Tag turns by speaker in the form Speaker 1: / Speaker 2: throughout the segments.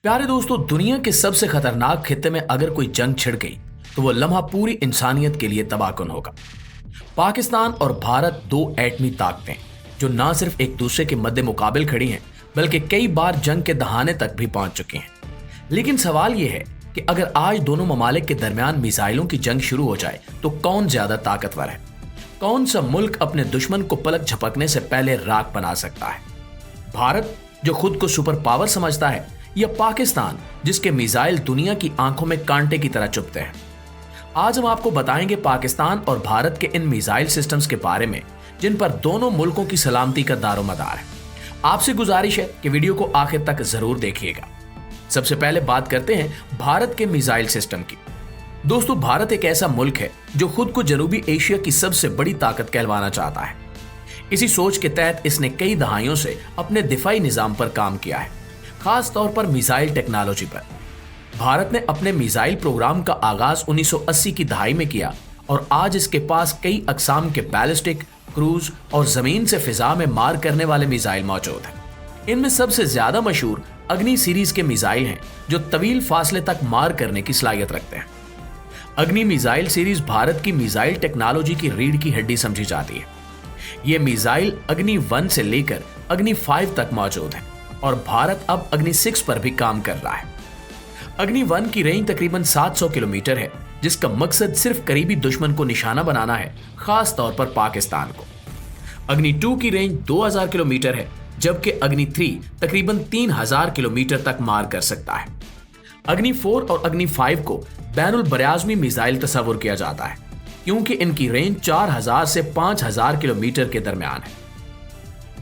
Speaker 1: प्यारे दोस्तों, दुनिया के सबसे खतरनाक खित्ते में अगर कोई जंग छिड़ गई तो वो लम्हा पूरी इंसानियत के लिए तबाहकुन होगा। पाकिस्तान और भारत दो एटमी ताकतें जो ना सिर्फ एक दूसरे के मद्दे मुकाबिल खड़ी हैं बल्कि कई बार जंग के दहाने तक भी पहुंच चुकी हैं। लेकिन सवाल यह है कि अगर आज दोनों ममालिक के दरमियान मिसाइलों की जंग शुरू हो जाए तो कौन ज्यादा ताकतवर है? कौन सा मुल्क अपने दुश्मन को पलक झपकने से पहले राख बना सकता है? भारत जो खुद को सुपर पावर समझता है या पाकिस्तान जिसके मिसाइल दुनिया की आंखों में कांटे की तरह चुभते हैं? आज हम आपको बताएंगे पाकिस्तान और भारत के इन मिसाइल सिस्टम्स के बारे में जिन पर दोनों मुल्कों की सलामती का दारोमदार है। आपसे गुजारिश है कि वीडियो को आखिर तक जरूर देखिएगा। सबसे पहले बात करते हैं भारत के मिसाइल सिस्टम की। दोस्तों, भारत एक ऐसा मुल्क है जो खुद को जनूबी एशिया की सबसे बड़ी ताकत कहलवाना चाहता है। इसी सोच के तहत इसने कई दहाइयों से अपने दिफाई निजाम पर काम किया है, खास तौर पर मिसाइल टेक्नोलॉजी पर। भारत ने अपने मिसाइल प्रोग्राम का आगाज 1980 की दहाई में किया और आज इसके पास कई अकसाम के बैलिस्टिक, क्रूज और जमीन से फिजा में मार करने वाले मिसाइल मौजूद हैं। इनमें सबसे ज्यादा मशहूर अग्नि सीरीज के मिसाइल हैं जो तवील फासले तक मार करने की सलाहियत रखते हैं। अग्नि मिसाइल सीरीज भारत की मिसाइल टेक्नोलॉजी की रीढ़ की हड्डी समझी जाती है। ये मिसाइल अग्नि 1 से लेकर अग्नि 5 तक मौजूद है और भारत अब अग्नि 6 पर भी काम कर रहा है। अग्नि 1 की रेंज तकरीबन 700 किलोमीटर है, जिसका मकसद सिर्फ करीबी दुश्मन को निशाना बनाना है, खास तौर पर पाकिस्तान को। अग्नि 2 की रेंज 2000 किलोमीटर है, जबकि अग्नि 3 तकरीबन 3000 किलोमीटर तक मार कर सकता है। अग्नि 4 और अग्नि 5 को बैनुल बराज़मी मिसाइल तस्वुर किया जाता है क्योंकि इनकी रेंज 4000 से 5000 किलोमीटर के दरमियान है।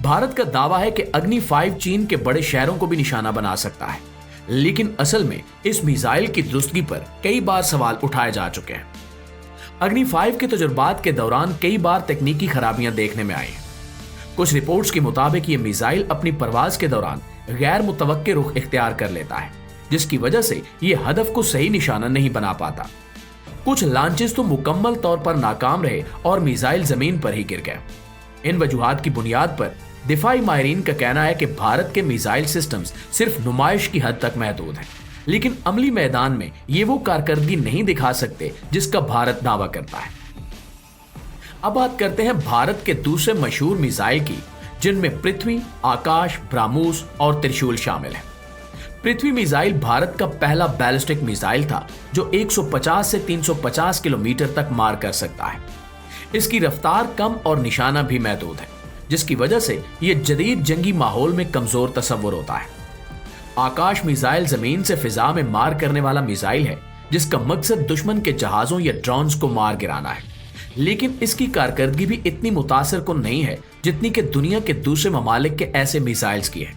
Speaker 1: भारत का दावा है कि अग्नि 5 चीन के बड़े शहरों को भी निशाना बना सकता है, लेकिन असल में इस मिसाइल की दुरुस्तगी पर कई बार सवाल उठाए जा चुके हैं। अग्नि 5 के तजुर्बात के दौरान कई बार तकनीकी खराबियां देखने में आई हैं। कुछ रिपोर्ट्स के मुताबिक यह मिसाइल अपनी परवाज के दौरान गैर मुतवक्के रुख इख्तियार कर लेता है, जिसकी वजह से यह हदफ को सही निशाना नहीं बना पाता। कुछ लॉन्चेस तो मुकम्मल तौर पर नाकाम रहे और मिसाइल जमीन पर ही गिर गए। इन वजूहात की बुनियाद पर दिफाई माहिरीन का कहना है कि भारत के मिसाइल सिस्टम्स सिर्फ नुमाइश की हद तक महदूद हैं, लेकिन अमली मैदान में ये वो कारकर्दगी नहीं दिखा सकते जिसका भारत दावा करता है। अब बात करते हैं भारत के दूसरे मशहूर मिसाइल की, जिनमें पृथ्वी, आकाश, ब्रह्मोस और त्रिशूल शामिल है। पृथ्वी मिसाइल भारत का पहला बैलिस्टिक मिसाइल था जो 150 से 350 किलोमीटर तक मार कर सकता है। इसकी रफ्तार कम और निशाना भी महदूद है, जिसकी वजह से यह जदीद जंगी माहौल में कमजोर तस्वुर होता है। आकाश मिसाइल जमीन से फिजा में मार करने वाला मिसाइल है, जिसका मकसद दुश्मन के जहाजों या ड्रोन्स को मार गिराना है, लेकिन इसकी कारकर्दगी भी इतनी मुतासिर कुन नहीं है जितनी कि दुनिया के दूसरे ममालिक के ऐसे मिसाइल्स की है।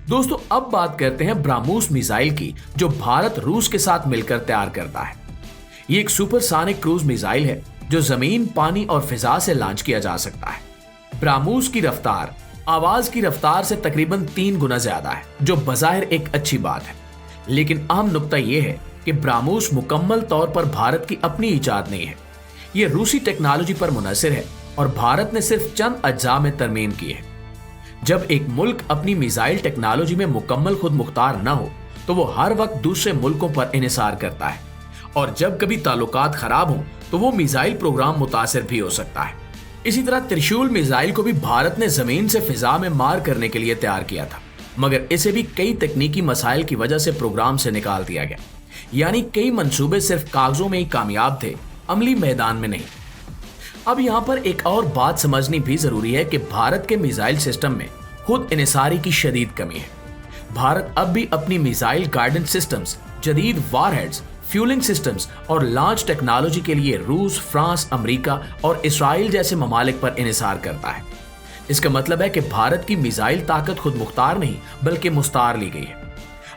Speaker 1: दोस्तों, अब बात करते हैं ब्रह्मोस मिसाइल की, जो भारत रूस के साथ मिलकर तैयार करता है। ये एक सुपरसोनिक क्रूज मिसाइल है जो जमीन, पानी और फिजा से लॉन्च किया जा सकता है। ब्रह्मोस की रफ्तार आवाज की रफ्तार से तकरीबन 3 गुना ज्यादा है, जो बज़ाहिर एक अच्छी बात है, लेकिन अहम नुक्ता यह है कि ब्रह्मोस मुकम्मल तौर पर भारत की अपनी इजाद नहीं है। यह रूसी टेक्नोलॉजी पर मुनहसर है और भारत ने सिर्फ चंद अज्जा में तरमीम की है। जब एक मुल्क अपनी मिसाइल टेक्नोलॉजी में मुकम्मल खुद मुख्तार न हो तो वो हर वक्त दूसरे मुल्कों पर इन्हिसार करता है, और जब कभी ताल्लुकात खराब हों तो वो मिसाइल प्रोग्राम मुतासिर भी हो सकता है। इसी तरह त्रिशूल मिसाइल को भी भारत ने जमीन से फिजा में मार करने के लिए तैयार किया था, मगर इसे भी कई तकनीकी मसाइल की वजह से प्रोग्राम से निकाल दिया गया। यानी कई मंसूबे सिर्फ कागजों में ही कामयाब थे, अमली मैदान में नहीं। अब यहाँ पर एक और बात समझनी भी जरूरी है कि भारत के मिसाइल सिस्टम में खुद इन्हिसारी की शदीद कमी है। भारत अब भी अपनी मिसाइल गाइडेंस सिस्टम्स, जदीद वारहेड्स, फ्यूलिंग सिस्टम्स और लॉन्च टेक्नोलॉजी के लिए रूस, फ्रांस, अमेरिका और इसराइल जैसे ममालिक पर इन्हिसार करता है। इसका मतलब है कि भारत की मिसाइल ताकत खुद मुख्तार नहीं बल्कि मुस्तार ली गई है।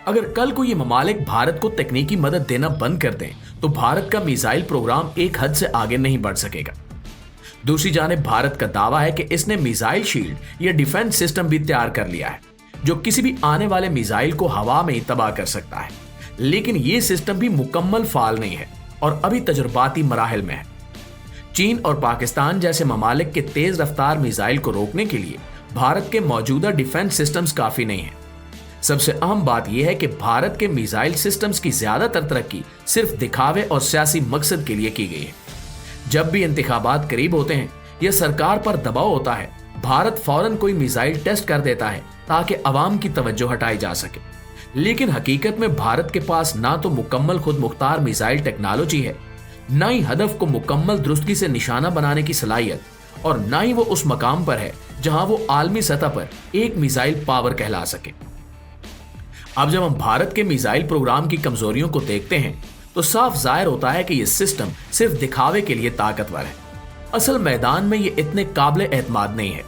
Speaker 1: अगर कल को ये ममालिक भारत को तकनीकी मदद देना बंद कर दें तो भारत का मिसाइल प्रोग्राम एक हद से आगे नहीं बढ़ सकेगा। दूसरी जानिब भारत का दावा है कि इसने मिसाइल शील्ड या डिफेंस सिस्टम भी तैयार कर लिया है, जो किसी भी आने वाले मिसाइल को हवा में ही तबाह कर सकता है, लेकिन ये सिस्टम भी मुकम्मल फाल नहीं है और अभी तजुर्बाती मराहिल में है। चीन और पाकिस्तान जैसे ममालिक के तेज रफ्तार मिसाइल को रोकने के लिए भारत के मौजूदा डिफेंस सिस्टम्स काफी नहीं है। सबसे अहम बात यह है कि भारत के मिसाइल सिस्टम्स की ज्यादातर तरक्की सिर्फ दिखावे और सियासी मकसद के लिए की गई है। जब भी इंतखाबात करीब होते हैं या सरकार पर दबाव होता है, भारत फौरन कोई मिसाइल टेस्ट कर देता है ताकि अवाम की तवज्जो हटाई जा सके। लेकिन हकीकत में भारत के पास ना तो मुकम्मल खुद मुख्तार मिसाइल टेक्नोलॉजी है, ना ही हदफ को मुकम्मल दुरुस्ती से निशाना बनाने की सलाहियत, और ना ही वो उस मकाम पर है जहां वो आलमी सतह पर एक मिसाइल पावर कहला सके। अब जब हम भारत के मिसाइल प्रोग्राम की कमजोरियों को देखते हैं तो साफ जाहिर होता है कि यह सिस्टम सिर्फ दिखावे के लिए ताकतवर है। असल मैदान में ये इतने काबिल एतमाद नहीं है।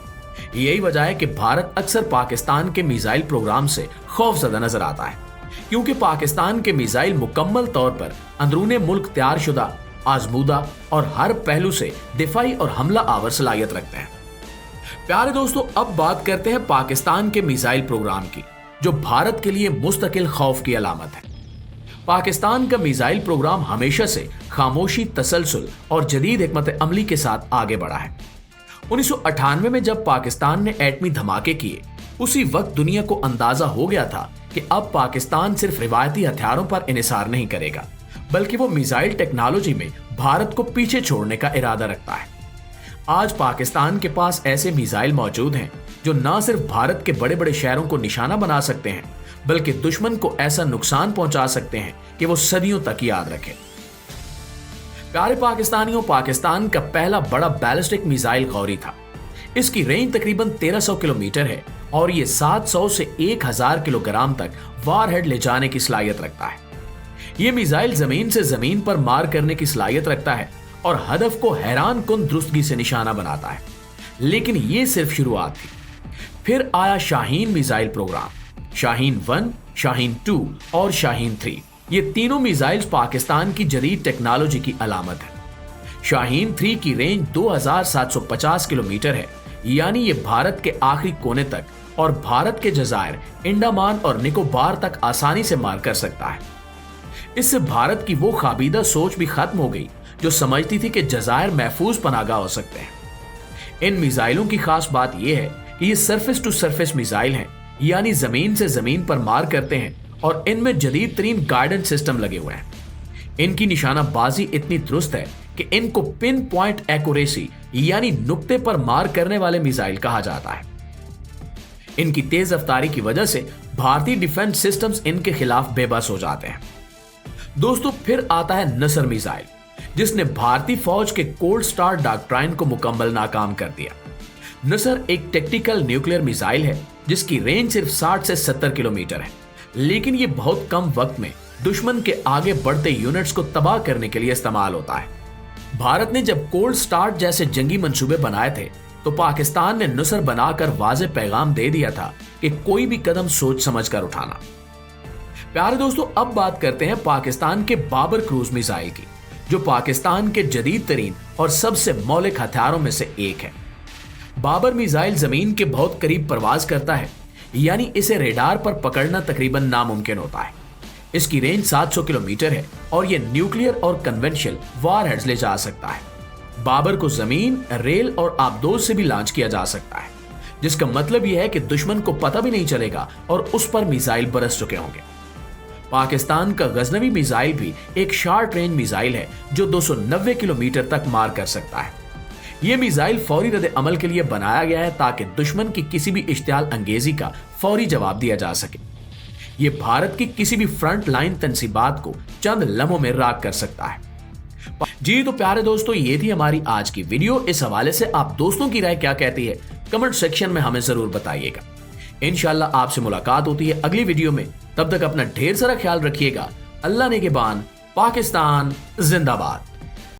Speaker 1: यही वजह है कि भारत अक्सर पाकिस्तान के मिसाइल प्रोग्राम से खौफजदा नजर आता है, क्योंकि पाकिस्तान के मिसाइल मुकम्मल तौर पर अंदरूने मुल्क तैयारशुदा, आजमूदा और हर पहलू से दिफाई और हमला आवर सलाहियत रखते हैं। प्यारे दोस्तों, अब बात करते हैं पाकिस्तान के मिसाइल प्रोग्राम की, जो भारत के लिए मुस्तकिल खौफ की अलामत है। पाकिस्तान का मिसाइल प्रोग्राम हमेशा से खामोशी, तसलसल और जदीद हिकमत अमली के साथ आगे बढ़ा है। 1998 में जब पाकिस्तान ने एटमी धमाके किए, उसी वक्त दुनिया को अंदाजा हो गया था कि अब पाकिस्तान सिर्फ रिवायती हथियारों पर इन्हिसार नहीं करेगा, बल्कि वो मिसाइल टेक्नोलॉजी में भारत को पीछे छोड़ने का इरादा रखता है। आज पाकिस्तान के पास ऐसे मिसाइल मौजूद हैं जो न सिर्फ भारत के बड़े बड़े शहरों को निशाना बना सकते हैं, बल्कि दुश्मन को ऐसा नुकसान पहुंचा सकते हैं कि वो सदियों तक याद रखे। प्यारे पाकिस्तानियों, पाकिस्तान का पहला बड़ा बैलिस्टिक मिसाइल गौरी था। इसकी रेंज तकरीबन 1300 किलोमीटर है और ये 700 से 1000 किलोग्राम तक वारहेड ले जाने की सलाहियत रखता है। ये मिसाइल जमीन से जमीन पर मार करने की सलाहियत रखता है और हदफ को हैरान कुन दुरुस्तगी से निशाना बनाता है। लेकिन ये सिर्फ शुरुआत थी। फिर आया शाहीन मिसाइल प्रोग्राम। शाहीन 1, शाहीन 2 और शाहीन 3, ये तीनों मिसाइल्स पाकिस्तान की जदीद टेक्नोलॉजी की अलामत है। शाहीन 3 की रेंज 2750 किलोमीटर है, यानी ये भारत के आखिरी कोने तक और भारत के जजायर, अंडमान और निकोबार तक आसानी से मार कर सकता है। इससे भारत की वो खाबीदा सोच भी खत्म हो गई जो समझती थी कि जजायर महफूज पनागा हो सकते हैं। इन मिसाइलों की खास बात यह है कि ये सरफेस टू सरफेस मिसाइल हैं, यानी जमीन से जमीन पर मार करते हैं और इनमें जदीद तरीन गाइडेंस सिस्टम लगे हुए हैं। इनकी निशानाबाजी इतनी दुरुस्त है कि इनको पिन पॉइंट एक्यूरेसी यानी नुक्ते पर मार करने वाले मिसाइल कहा जाता है। इनकी तेज रफ्तारी की वजह से भारतीय डिफेंस सिस्टम्स इनके खिलाफ बेबस हो जाते हैं। दोस्तों, फिर आता है नसर मिसाइल, जिसने भारतीय फौज के कोल्ड स्टार डॉक्ट्राइन को मुकम्मल नाकाम कर दिया। नसर एक टेक्टिकल न्यूक्लियर मिसाइल है जिसकी रेंज सिर्फ 60 से 70 किलोमीटर है, लेकिन ये बहुत कम वक्त में दुश्मन के आगे बढ़ते यूनिट्स को तबाह करने के लिए इस्तेमाल होता है। भारत ने जब कोल्ड स्टार्ट जैसे जंगी मंसूबे बनाए थे तो पाकिस्तान ने नसर बनाकर वाज़े पैगाम दे दिया था कि कोई भी कदम सोच समझ कर उठाना। प्यारे दोस्तों, अब बात करते हैं पाकिस्तान के बाबर क्रूज मिसाइल की, जो पाकिस्तान के जदीद तरीन और सबसे मौलिक हथियारों में से एक है। बाबर मिसाइल जमीन के बहुत करीब परवाज करता है, यानी इसे रेडार पर पकड़ना तकरीबन नामुमकिन होता है। इसकी रेंज 700 किलोमीटर है और यह न्यूक्लियर और कन्वेंशनल वारहेड्स ले जा सकता है। बाबर को जमीन, रेल और आबदोज से भी लॉन्च किया जा सकता है, जिसका मतलब यह है कि दुश्मन को पता भी नहीं चलेगा और उस पर मिसाइल बरस चुके होंगे। पाकिस्तान का गजनवी मिसाइल भी एक शॉर्ट रेंज मिसाइल है जो 290 किलोमीटर तक मार कर सकता है। यह मिसाइल फौरी रद्द अमल के लिए बनाया गया है ताकि दुश्मन की किसी भी इश्तियाल अंगेजी का फौरी जवाब दिया जा सके। यह भारत की किसी भी फ्रंट लाइन तंसीबात को चंद लम्हों में राख कर सकता है। जी तो प्यारे दोस्तों, ये थी हमारी आज की वीडियो। इस हवाले से आप दोस्तों की राय क्या कहती है, कमेंट सेक्शन में हमें जरूर बताइएगा। इंशाल्लाह आपसे मुलाकात होती है अगली वीडियो में। तब तक अपना ढेर सारा ख्याल रखिएगा। अल्लाह ने के बान। पाकिस्तान जिंदाबाद।